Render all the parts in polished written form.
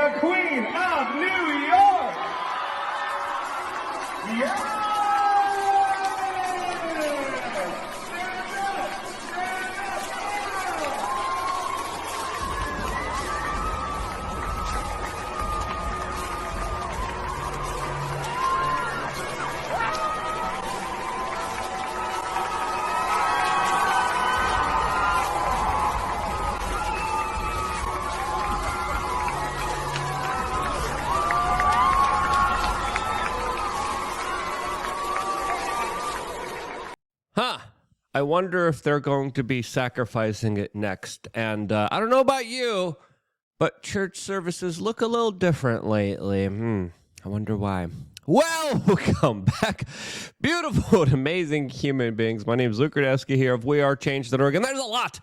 the Queen of New York. Yeah! I wonder if they're going to be sacrificing it next. And I don't know about you, but church services look a little different lately. I wonder why. Welcome back, beautiful and amazing human beings. My name is Luuk Unfiltered here of WeAreChange.org, and there's a lot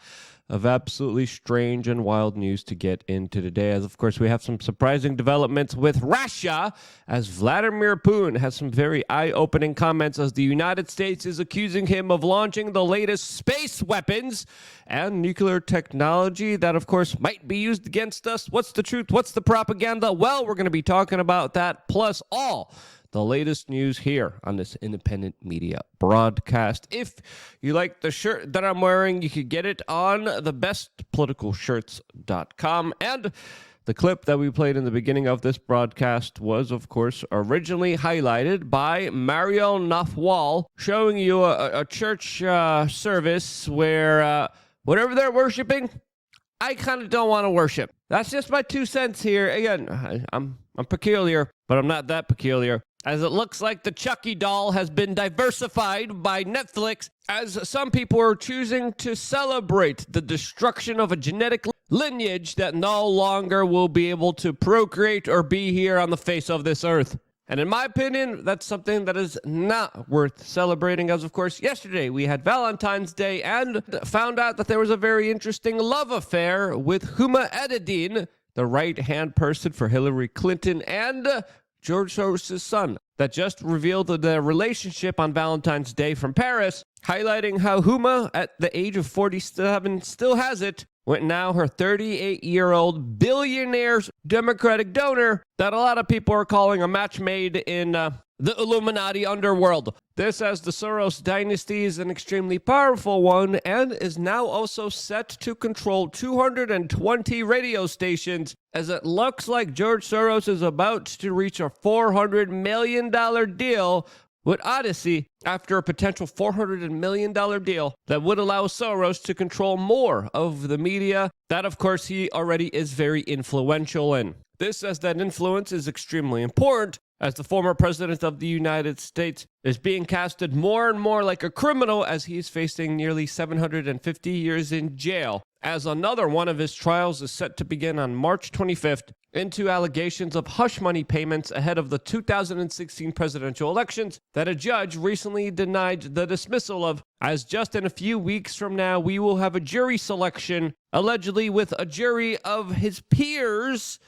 of absolutely strange and wild news to get into today, as of course we have some surprising developments with Russia, as Vladimir Putin has some very eye-opening comments as the United States is accusing him of launching the latest space weapons and nuclear technology that of course might be used against us. What's the truth? What's the propaganda? Well, we're going to be talking about that, plus all the latest news here on this independent media broadcast. If you like the shirt that I'm wearing, you can get it on thebestpoliticalshirts.com. And the clip that we played in the beginning of this broadcast was, of course, originally highlighted by Mario Nafwal, showing you a church service where whatever they're worshiping, I kind of don't want to worship. That's just my 2 cents here. Again, I'm peculiar, but I'm not that peculiar, as it looks like the Chucky doll has been diversified by Netflix, as some people are choosing to celebrate the destruction of a genetic lineage that no longer will be able to procreate or be here on the face of this earth. And in my opinion, that's something that is not worth celebrating, as of course yesterday we had Valentine's Day and found out that there was a very interesting love affair with Huma Abedin, the right-hand person for Hillary Clinton and George Soros' son, that just revealed their relationship on Valentine's Day from Paris, highlighting how Huma, at the age of 47, still has it, with now her 38-year-old billionaire's Democratic donor that a lot of people are calling a match made in the Illuminati underworld. This, as the Soros dynasty is an extremely powerful one and is now also set to control 220 radio stations, as it looks like George Soros is about to reach a $400 million deal with Odyssey after a potential $400 million deal that would allow Soros to control more of the media that, of course, he already is very influential in. This, as that influence is extremely important, as the former president of the United States is being casted more and more like a criminal, as he's facing nearly 750 years in jail, as another one of his trials is set to begin on March 25th into allegations of hush money payments ahead of the 2016 presidential elections that a judge recently denied the dismissal of, as just in a few weeks from now we will have a jury selection, allegedly with a jury of his peers.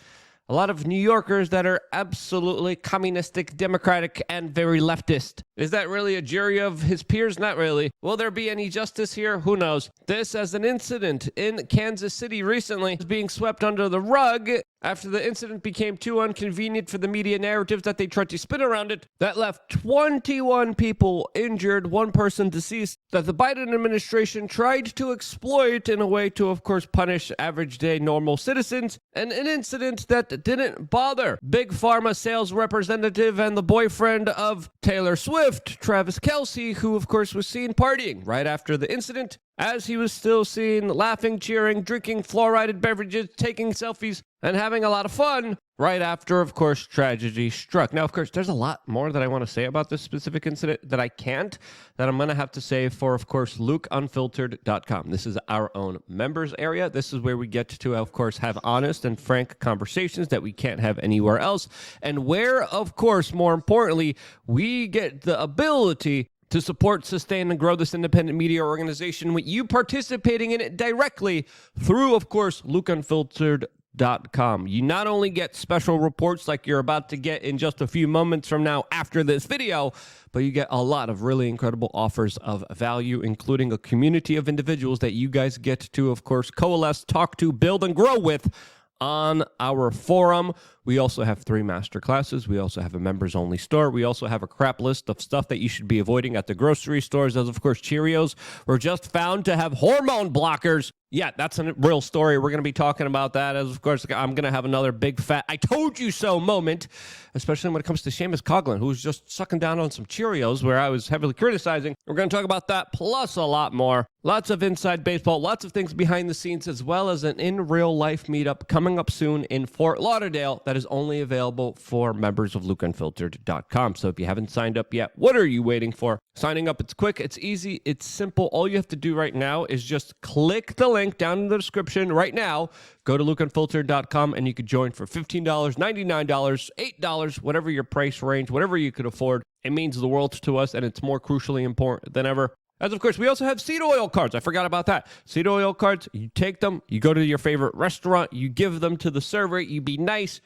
A lot of New Yorkers that are absolutely communistic, democratic, and very leftist. Is that really a jury of his peers? Not really. Will there be any justice here? Who knows? This, as an incident in Kansas City recently, is being swept under the rug after the incident became too inconvenient for the media narratives that they tried to spin around it. That left 21 people injured, one person deceased, that the Biden administration tried to exploit in a way to, of course, punish average day normal citizens, and an incident that didn't bother Big Pharma sales representative and the boyfriend of Taylor Swift, Travis Kelce, who of course was seen partying right after the incident, as he was still seen laughing, cheering, drinking fluoridated beverages, taking selfies, and having a lot of fun right after, of course, tragedy struck. Now, of course, there's a lot more that I want to say about this specific incident that I can't, that I'm going to have to save for, of course, LuukUnfiltered.com. This is our own members area. This is where we get to, of course, have honest and frank conversations that we can't have anywhere else, and where, of course, more importantly, we get the ability to support, sustain, and grow this independent media organization with you participating in it directly through, of course, LuukUnfiltered.com. You not only get special reports like you're about to get in just a few moments from now after this video, but you get a lot of really incredible offers of value, including a community of individuals that you guys get to, of course, coalesce, talk to, build, and grow with on our forum. We also have 3 master classes. We also have a members-only store. We also have a crap list of stuff that you should be avoiding at the grocery stores, as of course Cheerios were just found to have hormone blockers. Yeah, that's a real story. We're going to be talking about that, as of course I'm going to have another big fat I told you so moment, especially when it comes to Seamus Coughlin, who's just sucking down on some Cheerios where I was heavily criticizing. We're going to talk about that, plus a lot more. Lots of inside baseball, lots of things behind the scenes, as well as an in-real-life meetup coming up soon in Fort Lauderdale that is only available for members of LuukUnfiltered.com. So if you haven't signed up yet, what are you waiting for? Signing up, it's quick, it's easy, it's simple. All you have to do right now is just click the link down in the description right now. Go to LuukUnfiltered.com and you could join for $15, $99, $8, whatever your price range, whatever you could afford. It means the world to us, and it's more crucially important than ever. As of course, we also have seed oil cards. I forgot about that. Seed oil cards, you take them, you go to your favorite restaurant, you give them to the server, you be nice,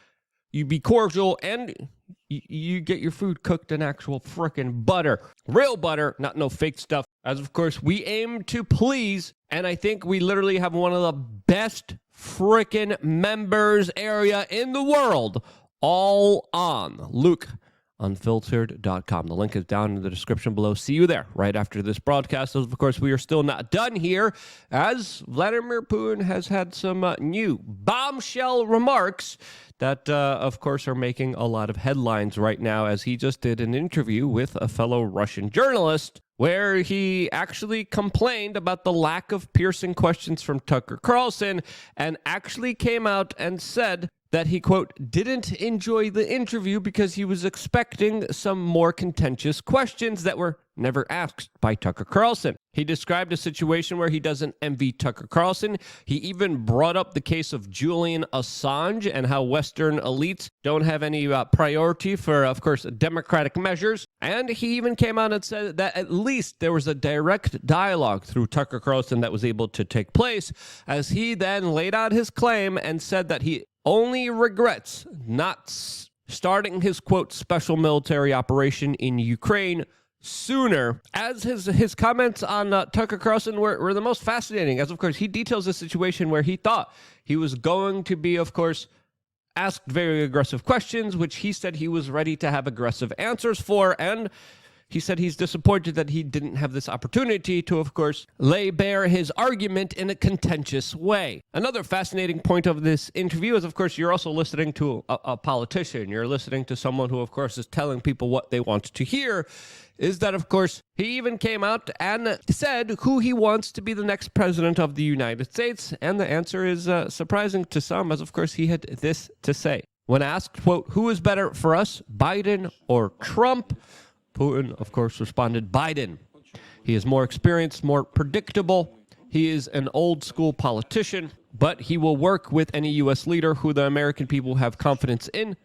you be cordial, and you get your food cooked in actual frickin' butter. Real butter, not no fake stuff. As of course, we aim to please, and I think we literally have one of the best frickin' members area in the world, all on LuukUnfiltered.com. The link is down in the description below. See you there right after this broadcast. Of course, we are still not done here, as Vladimir Putin has had some new bombshell remarks that, of course, are making a lot of headlines right now, as he just did an interview with a fellow Russian journalist where he actually complained about the lack of piercing questions from Tucker Carlson, and actually came out and said that he, quote, didn't enjoy the interview because he was expecting some more contentious questions that were never asked by Tucker Carlson. He described a situation where he doesn't envy Tucker Carlson. He even brought up the case of Julian Assange and how Western elites don't have any priority for, of course, democratic measures. And he even came out and said that at least there was a direct dialogue through Tucker Carlson that was able to take place, as he then laid out his claim and said that he only regrets not starting his, quote, special military operation in Ukraine sooner. As his comments on Tucker Carlson were the most fascinating, as of course he details a situation where he thought he was going to be, of course, asked very aggressive questions, which he said he was ready to have aggressive answers for, and he said he's disappointed that he didn't have this opportunity to, of course, lay bare his argument in a contentious way. Another fascinating point of this interview is, of course, you're also listening to a politician. You're listening to someone who, of course, is telling people what they want to hear, is that, of course, he even came out and said who he wants to be the next president of the United States. And the answer is surprising to some, as, of course, he had this to say. When asked, quote, who is better for us, Biden or Trump? Putin, of course, responded, Biden. He is more experienced, more predictable. He is an old-school politician, but he will work with any U.S. leader who the American people have confidence in.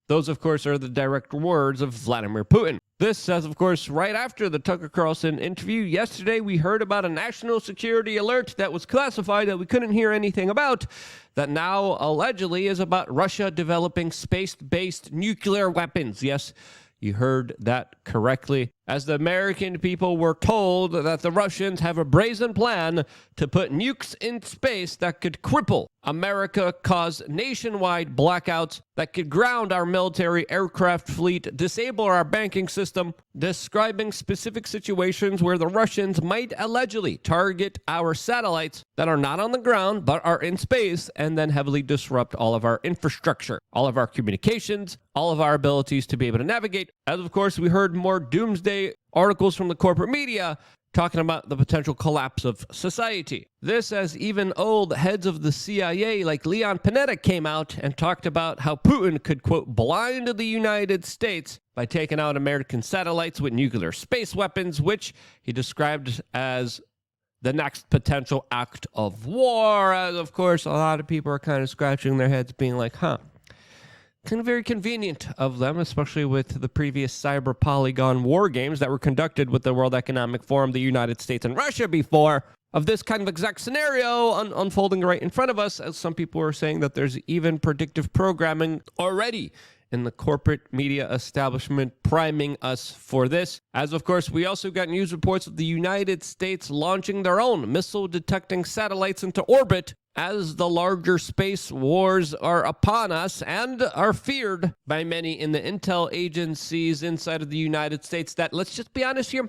Those, of course, are the direct words of Vladimir Putin. This says, of course, right after the Tucker Carlson interview yesterday, we heard about a national security alert that was classified that we couldn't hear anything about, that now allegedly is about Russia developing space-based nuclear weapons. Yes, you heard that correctly, as the American people were told that the Russians have a brazen plan to put nukes in space that could cripple America, cause nationwide blackouts that could ground our military aircraft fleet, disable our banking system, describing specific situations where the Russians might allegedly target our satellites that are not on the ground but are in space, and then heavily disrupt all of our infrastructure, all of our communications, all of our abilities to be able to navigate. As of course, we heard more doomsday articles from the corporate media talking about the potential collapse of society. This, as even old heads of the CIA like Leon Panetta came out and talked about how Putin could, quote, blind the United States by taking out American satellites with nuclear space weapons, which he described as the next potential act of war. As of course, a lot of people are kind of scratching their heads being like, kind of very convenient of them, especially with the previous cyber polygon war games that were conducted with the World Economic Forum, the United States, and Russia before, of this kind of exact scenario unfolding right in front of us, as some people are saying that there's even predictive programming already in the corporate media establishment priming us for this. As of course, we also got news reports of the United States launching their own missile detecting satellites into orbit as the larger space wars are upon us and are feared by many in the intel agencies inside of the United States that, let's just be honest here,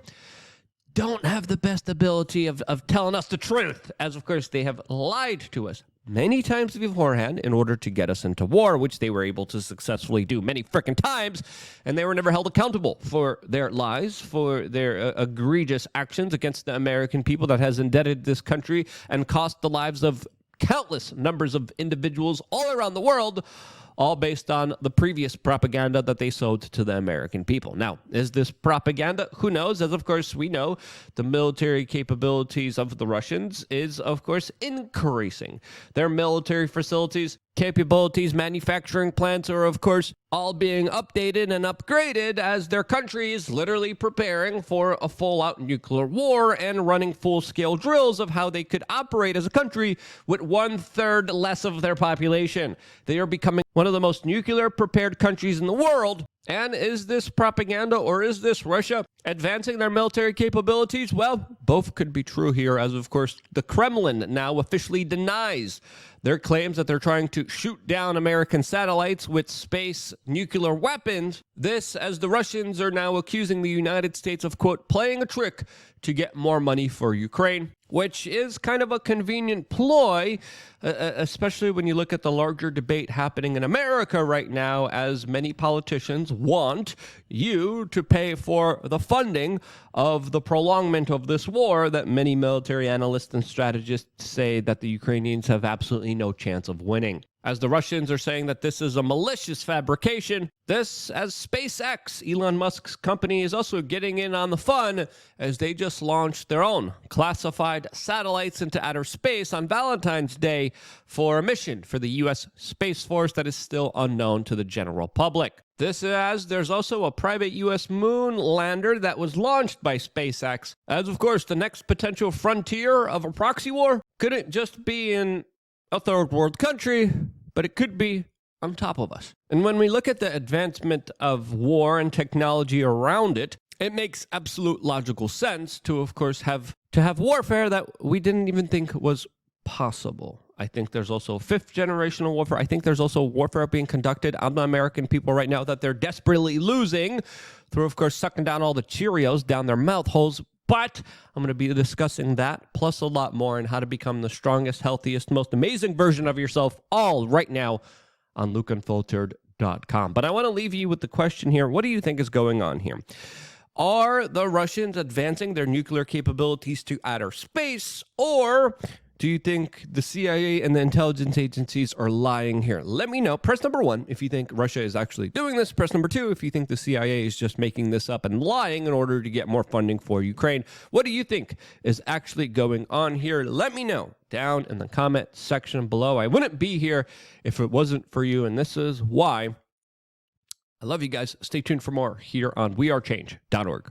don't have the best ability of telling us the truth, as of course they have lied to us many times beforehand in order to get us into war, which they were able to successfully do many frickin' times, and they were never held accountable for their lies, for their egregious actions against the American people that has indebted this country and cost the lives of countless numbers of individuals all around the world, all based on the previous propaganda that they sold to the American people. Now, is this propaganda? Who knows? As of course we know, the military capabilities of the Russians is of course increasing. Their military facilities, capabilities, manufacturing plants are of course all being updated and upgraded as their country is literally preparing for a full-out nuclear war and running full-scale drills of how they could operate as a country with 1/3 less of their population. They are becoming one of the most nuclear prepared countries in the world. And is this propaganda, or is this Russia advancing their military capabilities? Well, both could be true here, as of course the Kremlin now officially denies their claims that they're trying to shoot down American satellites with space nuclear weapons. This, as the Russians are now accusing the United States of, quote, playing a trick to get more money for Ukraine, which is kind of a convenient ploy, especially when you look at the larger debate happening in America right now, as many politicians want you to pay for the funding of the prolongment of this war that many military analysts and strategists say that the Ukrainians have absolutely no chance of winning. As the Russians are saying that this is a malicious fabrication, this, as SpaceX, Elon Musk's company, is also getting in on the fun as they just launched their own classified satellites into outer space on Valentine's Day for a mission for the U.S. Space Force that is still unknown to the general public. This as there's also a private U.S. moon lander that was launched by SpaceX. As of course, the next potential frontier of a proxy war couldn't just be in a third world country, but it could be on top of us. And when we look at the advancement of war and technology around it, it makes absolute logical sense to, of course, have warfare that we didn't even think was possible. I think there's also fifth generational warfare. I think there's also warfare being conducted on the American people right now that they're desperately losing through, of course, sucking down all the Cheerios down their mouth holes. But I'm going to be discussing that, plus a lot more, and how to become the strongest, healthiest, most amazing version of yourself, all right now on LuukUnfiltered.com. But I want to leave you with the question here. What do you think is going on here? Are the Russians advancing their nuclear capabilities to outer space, or do you think the CIA and the intelligence agencies are lying here? Let me know. Press number 1 if you think Russia is actually doing this. Press number 2 if you think the CIA is just making this up and lying in order to get more funding for Ukraine. What do you think is actually going on here? Let me know down in the comment section below. I wouldn't be here if it wasn't for you, and this is why. I love you guys. Stay tuned for more here on wearechange.org.